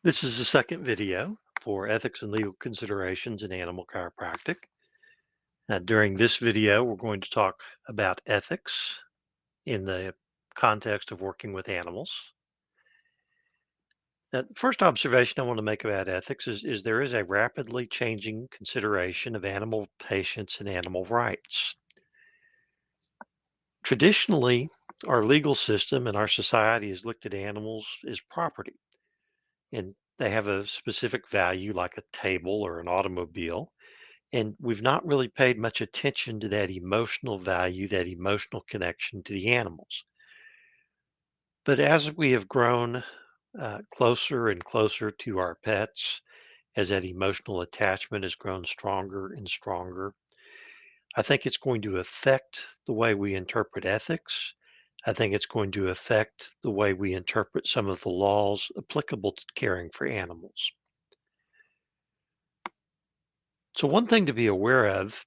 This is the second video for ethics and legal considerations in animal chiropractic. During this video, we're going to talk about ethics in the context of working with animals. The first observation I want to make about ethics is there is a rapidly changing consideration of animal patients and animal rights. Traditionally, our legal system and our society has looked at animals as property, and they have a specific value like a table or an automobile. And we've not really paid much attention to that emotional value, that emotional connection to the animals. But as we have grown closer and closer to our pets, as that emotional attachment has grown stronger and stronger, I think it's going to affect the way we interpret ethics. I think it's going to affect the way we interpret some of the laws applicable to caring for animals. So, one thing to be aware of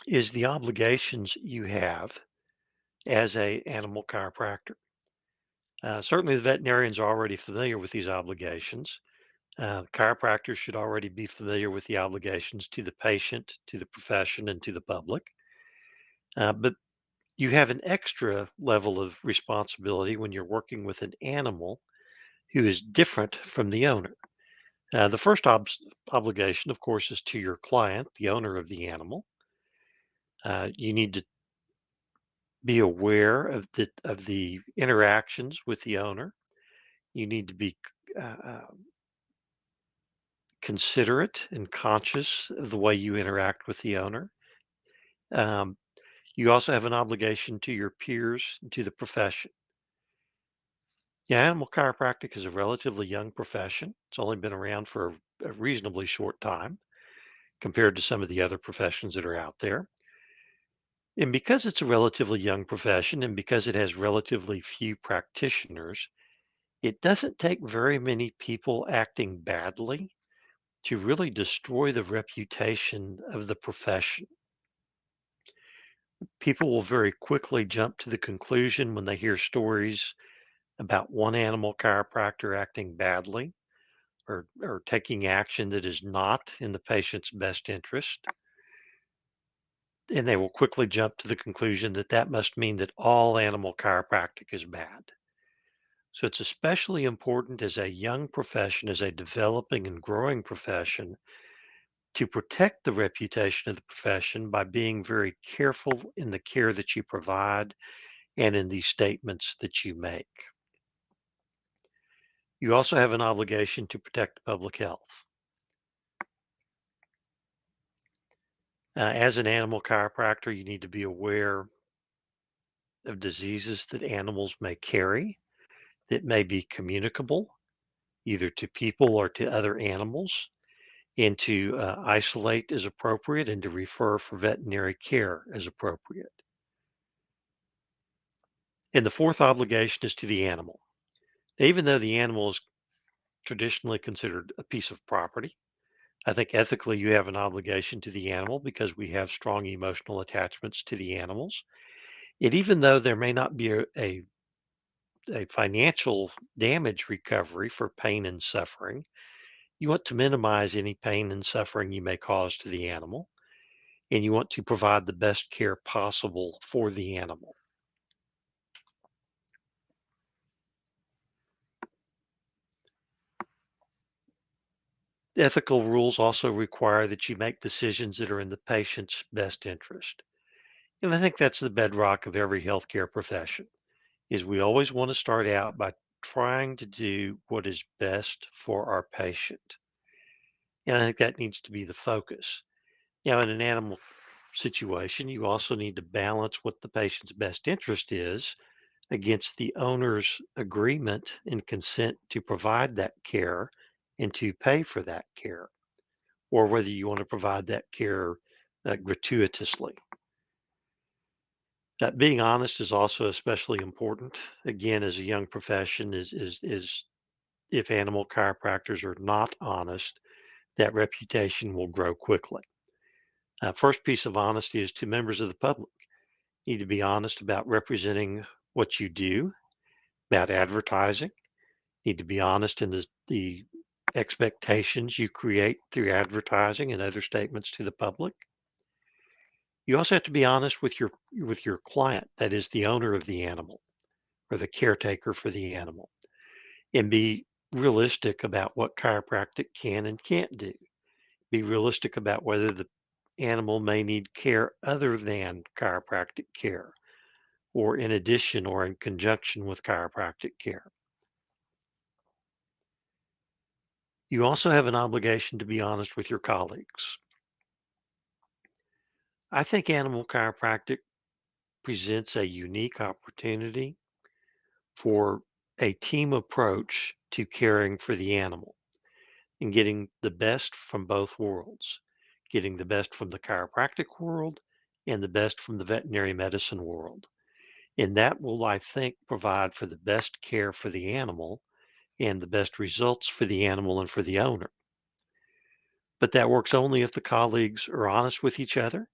is the obligations you have as a animal chiropractor. Certainly, the veterinarians are already familiar with these obligations. Chiropractors should already be familiar with the obligations to the patient, to the profession, and to the public. But you have an extra level of responsibility when you're working with an animal who is different from the owner. The first obligation, of course, is to your client, the owner of the animal. You need to be aware of the interactions with the owner. You need to be uh, uh, considerate and conscious of the way you interact with the owner. Um, you also have an obligation to your peers and to the profession. Yeah, animal chiropractic is a relatively young profession. It's only been around for a reasonably short time compared to some of the other professions that are out there. And because it's a relatively young profession and because it has relatively few practitioners, it doesn't take very many people acting badly to really destroy the reputation of the profession. People will very quickly jump to the conclusion when they hear stories about one animal chiropractor acting badly or taking action that is not in the patient's best interest. And they will quickly jump to the conclusion that that must mean that all animal chiropractic is bad. So it's especially important as a young profession, as a developing and growing profession, to protect the reputation of the profession by being very careful in the care that you provide and in the statements that you make. You also have an obligation to protect public health. As an animal chiropractor, you need to be aware of diseases that animals may carry that may be communicable either to people or to other animals, and to isolate as appropriate and to refer for veterinary care as appropriate. And the fourth obligation is to the animal. Even though the animal is traditionally considered a piece of property, I think ethically you have an obligation to the animal because we have strong emotional attachments to the animals. And even though there may not be a financial damage recovery for pain and suffering, you want to minimize any pain and suffering you may cause to the animal, and you want to provide the best care possible for the animal. Ethical rules also require that you make decisions that are in the patient's best interest. And I think that's the bedrock of every healthcare profession, is we always want to start out by trying to do what is best for our patient. And I think that needs to be the focus. Now, in an animal situation, you also need to balance what the patient's best interest is against the owner's agreement and consent to provide that care and to pay for that care, or whether you want to provide that care gratuitously. That being honest is also especially important. Again, as a young profession, is if animal chiropractors are not honest, that reputation will grow quickly. First piece of honesty is to members of the public. You need to be honest about representing what you do, about advertising, Need to be honest in the expectations you create through advertising and other statements to the public. You also have to be honest with your client, that is the owner of the animal or the caretaker for the animal, and be realistic about what chiropractic can and can't do. Be realistic about whether the animal may need care other than chiropractic care, or in addition or in conjunction with chiropractic care. You also have an obligation to be honest with your colleagues. I think animal chiropractic presents a unique opportunity for a team approach to caring for the animal and getting the best from both worlds, getting the best from the chiropractic world and the best from the veterinary medicine world. And that will, I think, provide for the best care for the animal and the best results for the animal and for the owner. But that works only if the colleagues are honest with each other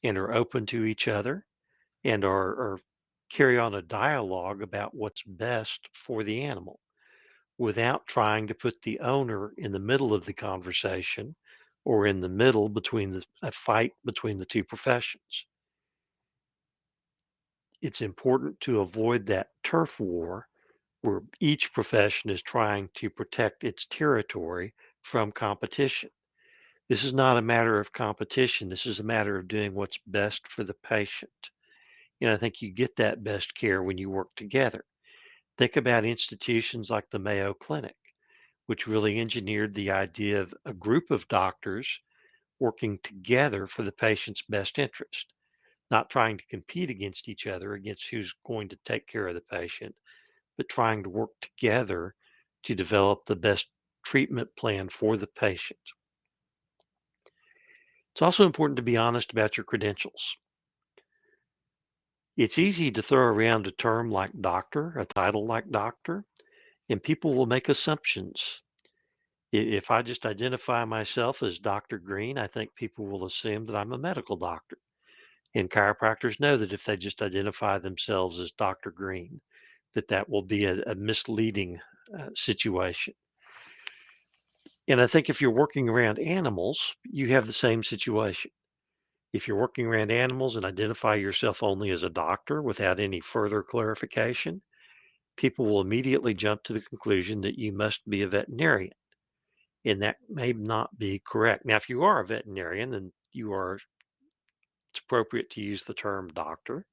and are open to each other and are carry on a dialogue about what's best for the animal without trying to put the owner in the middle of the conversation or in the middle between a fight between the two professions. It's important to avoid that turf war where each profession is trying to protect its territory from competition. This is not a matter of competition. This is a matter of doing what's best for the patient. And I think you get that best care when you work together. Think about institutions like the Mayo Clinic, which really engineered the idea of a group of doctors working together for the patient's best interest, not trying to compete against each other against who's going to take care of the patient, but trying to work together to develop the best treatment plan for the patient. It's also important to be honest about your credentials. It's easy to throw around a term like doctor, a title like doctor, and people will make assumptions. If I just identify myself as Dr. Green, I think people will assume that I'm a medical doctor. And chiropractors know that if they just identify themselves as Dr. Green, that will be a misleading situation. And I think if you're working around animals, you have the same situation. If you're working around animals and identify yourself only as a doctor without any further clarification, people will immediately jump to the conclusion that you must be a veterinarian. And that may not be correct. Now, if you are a veterinarian, then it's appropriate to use the term doctor.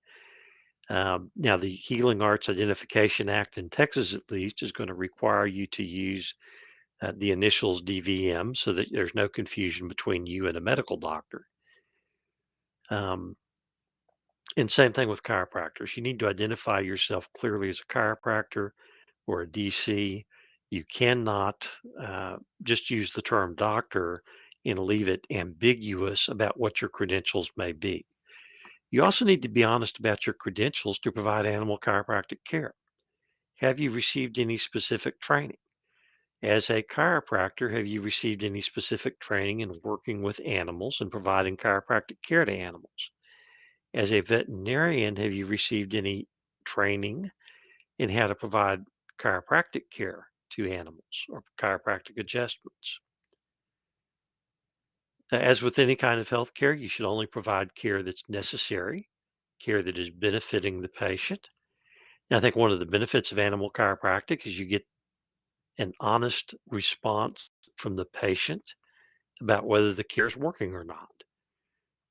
Now, the Healing Arts Identification Act in Texas, at least, is going to require you to use the initials DVM so that there's no confusion between you and a medical doctor. Um, and same thing with chiropractors. You need to identify yourself clearly as a chiropractor or a DC. You cannot just use the term doctor and leave it ambiguous about what your credentials may be. You also need to be honest about your credentials to provide animal chiropractic care. Have you received any specific training? As a chiropractor, have you received any specific training in working with animals and providing chiropractic care to animals? As a veterinarian, have you received any training in how to provide chiropractic care to animals or chiropractic adjustments? As with any kind of health care, you should only provide care that's necessary, care that is benefiting the patient. And I think one of the benefits of animal chiropractic is you get an honest response from the patient about whether the care is working or not.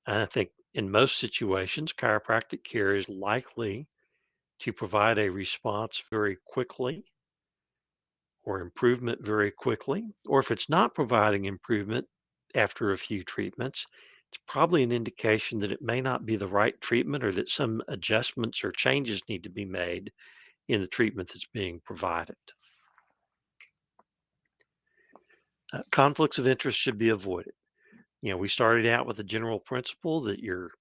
And I think in most situations, chiropractic care is likely to provide a response very quickly or improvement very quickly. Or if it's not providing improvement after a few treatments, it's probably an indication that it may not be the right treatment or that some adjustments or changes need to be made in the treatment that's being provided. Conflicts of interest should be avoided. We started out with a general principle that your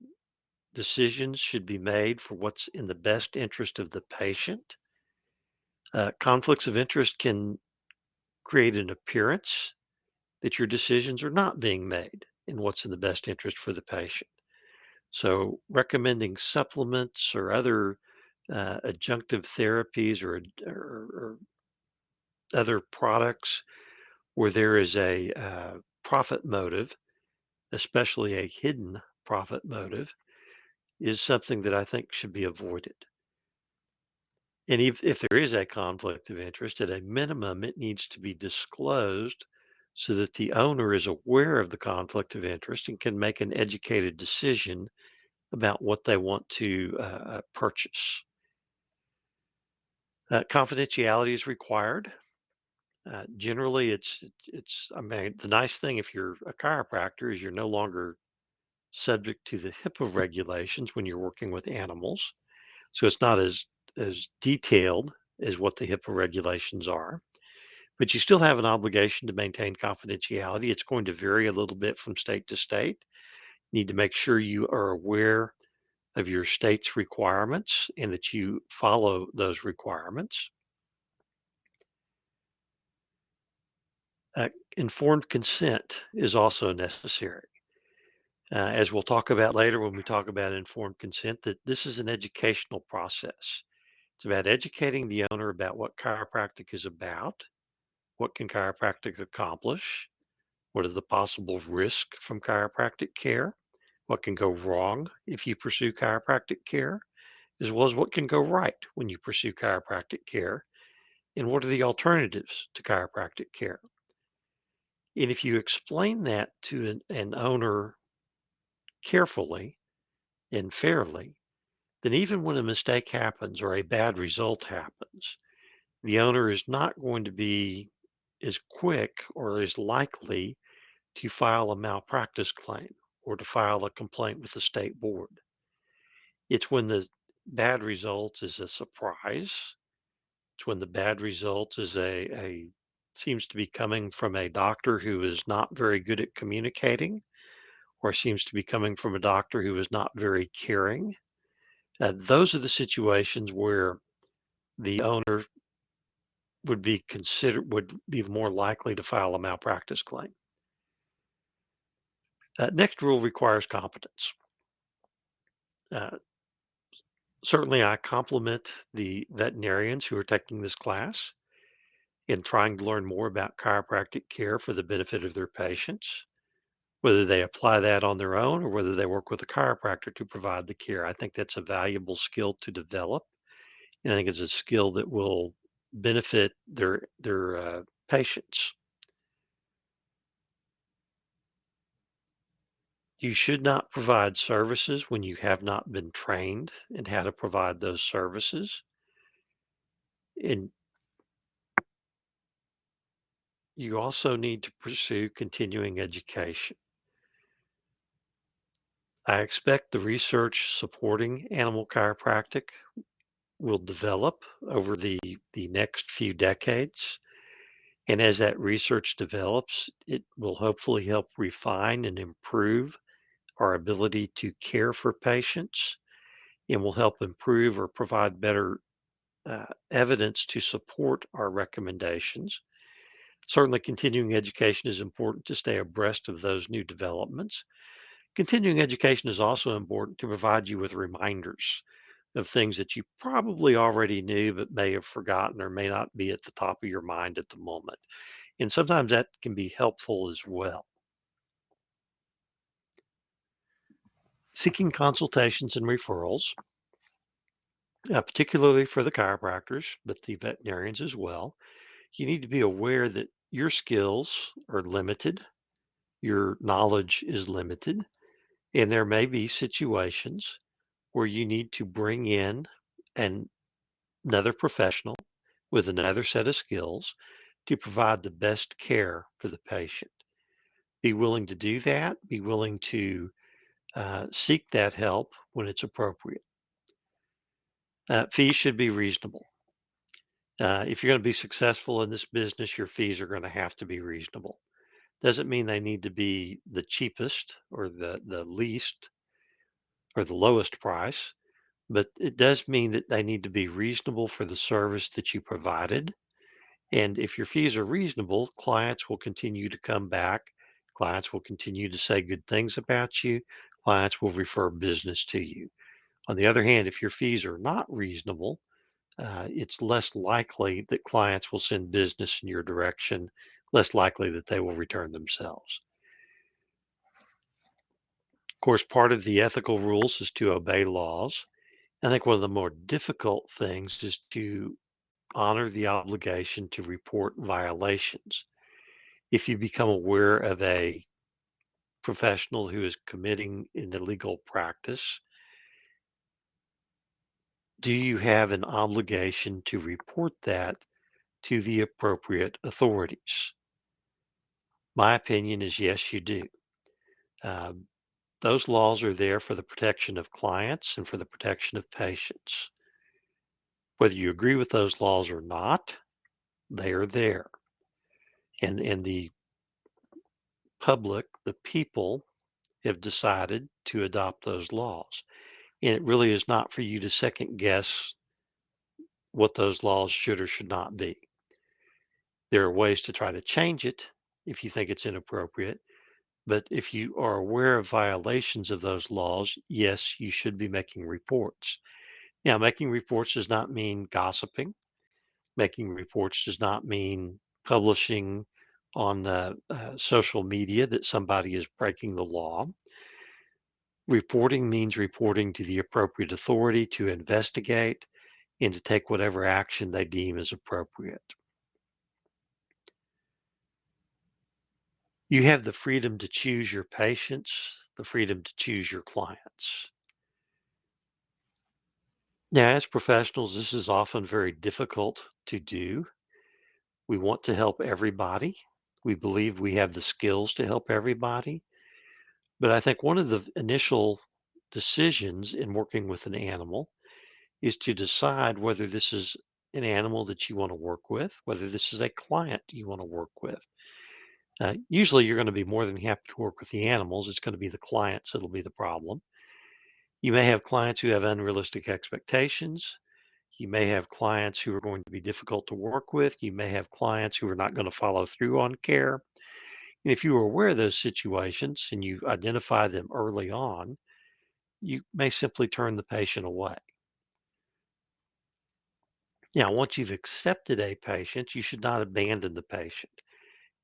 decisions should be made for what's in the best interest of the patient. Conflicts of interest can create an appearance that your decisions are not being made in what's in the best interest for the patient. So recommending supplements or other adjunctive therapies or other products where there is a profit motive, especially a hidden profit motive, is something that I think should be avoided. And if there is a conflict of interest, at a minimum, it needs to be disclosed so that the owner is aware of the conflict of interest and can make an educated decision about what they want to purchase. Confidentiality is required. Generally, it's. I mean, the nice thing if you're a chiropractor is you're no longer subject to the HIPAA regulations when you're working with animals. So it's not as detailed as what the HIPAA regulations are, but you still have an obligation to maintain confidentiality. It's going to vary a little bit from state to state. You need to make sure you are aware of your state's requirements and that you follow those requirements. Uh, Informed consent is also necessary. As we'll talk about later when we talk about informed consent, that this is an educational process. It's about educating the owner about what chiropractic is about, what can chiropractic accomplish, what are the possible risks from chiropractic care, what can go wrong if you pursue chiropractic care, as well as what can go right when you pursue chiropractic care, and what are the alternatives to chiropractic care. And if you explain that to an owner carefully and fairly, then even when a mistake happens or a bad result happens, the owner is not going to be as quick or as likely to file a malpractice claim or to file a complaint with the state board. It's when the bad result is a surprise. It's when the bad result is a seems to be coming from a doctor who is not very good at communicating, or seems to be coming from a doctor who is not very caring. Those are the situations where the owner would be more likely to file a malpractice claim. Next rule requires competence. Uh, Certainly, I compliment the veterinarians who are taking this class in trying to learn more about chiropractic care for the benefit of their patients, whether they apply that on their own or whether they work with a chiropractor to provide the care. I think that's a valuable skill to develop, and I think it's a skill that will benefit their patients. You should not provide services when you have not been trained in how to provide those services. And you also need to pursue continuing education. I expect the research supporting animal chiropractic will develop over the next few decades. And as that research develops, it will hopefully help refine and improve our ability to care for patients and will help improve or provide better evidence to support our recommendations. Certainly, continuing education is important to stay abreast of those new developments. Continuing education is also important to provide you with reminders of things that you probably already knew but may have forgotten or may not be at the top of your mind at the moment. And sometimes that can be helpful as well. Seeking consultations and referrals, particularly for the chiropractors, but the veterinarians as well, you need to be aware that your skills are limited, your knowledge is limited, and there may be situations where you need to bring in an, another professional with another set of skills to provide the best care for the patient. Be willing to do that. Be willing to seek that help when it's appropriate. Fees should be reasonable. If you're going to be successful in this business, your fees are going to have to be reasonable. Doesn't mean they need to be the cheapest or the least or the lowest price, but it does mean that they need to be reasonable for the service that you provided. And if your fees are reasonable, clients will continue to come back. Clients will continue to say good things about you. Clients will refer business to you. On the other hand, if your fees are not reasonable, it's less likely that clients will send business in your direction, less likely that they will return themselves. Of course, part of the ethical rules is to obey laws. I think one of the more difficult things is to honor the obligation to report violations. If you become aware of a professional who is committing an illegal practice, do you have an obligation to report that to the appropriate authorities? My opinion is yes, you do. Um, those laws are there for the protection of clients and for the protection of patients. Whether you agree with those laws or not, they are there. And the public, the people, have decided to adopt those laws. And it really is not for you to second guess what those laws should or should not be. There are ways to try to change it if you think it's inappropriate. But if you are aware of violations of those laws, yes, you should be making reports. Now, making reports does not mean gossiping. Making reports does not mean publishing on social media that somebody is breaking the law. Reporting means reporting to the appropriate authority to investigate and to take whatever action they deem is appropriate. You have the freedom to choose your patients, the freedom to choose your clients. Now, as professionals, this is often very difficult to do. We want to help everybody. We believe we have the skills to help everybody. But I think one of the initial decisions in working with an animal is to decide whether this is an animal that you want to work with, whether this is a client you want to work with. Usually, you're going to be more than happy to work with the animals. It's going to be the clients that'll be the problem. You may have clients who have unrealistic expectations. You may have clients who are going to be difficult to work with. You may have clients who are not going to follow through on care. And if you are aware of those situations and you identify them early on, you may simply turn the patient away. Now, once you've accepted a patient, you should not abandon the patient.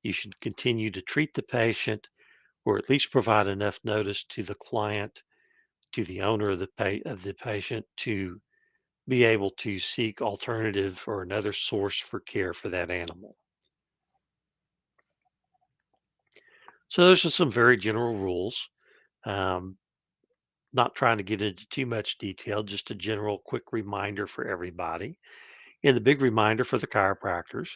You should continue to treat the patient or at least provide enough notice to the client, to the owner of the patient to be able to seek alternative or another source for care for that animal. So those are some very general rules. Um, not trying to get into too much detail, just a general quick reminder for everybody. And the big reminder for the chiropractors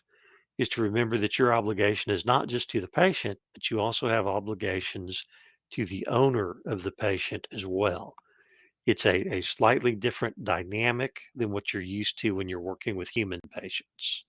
is to remember that your obligation is not just to the patient, but you also have obligations to the owner of the patient as well. It's a slightly different dynamic than what you're used to when you're working with human patients.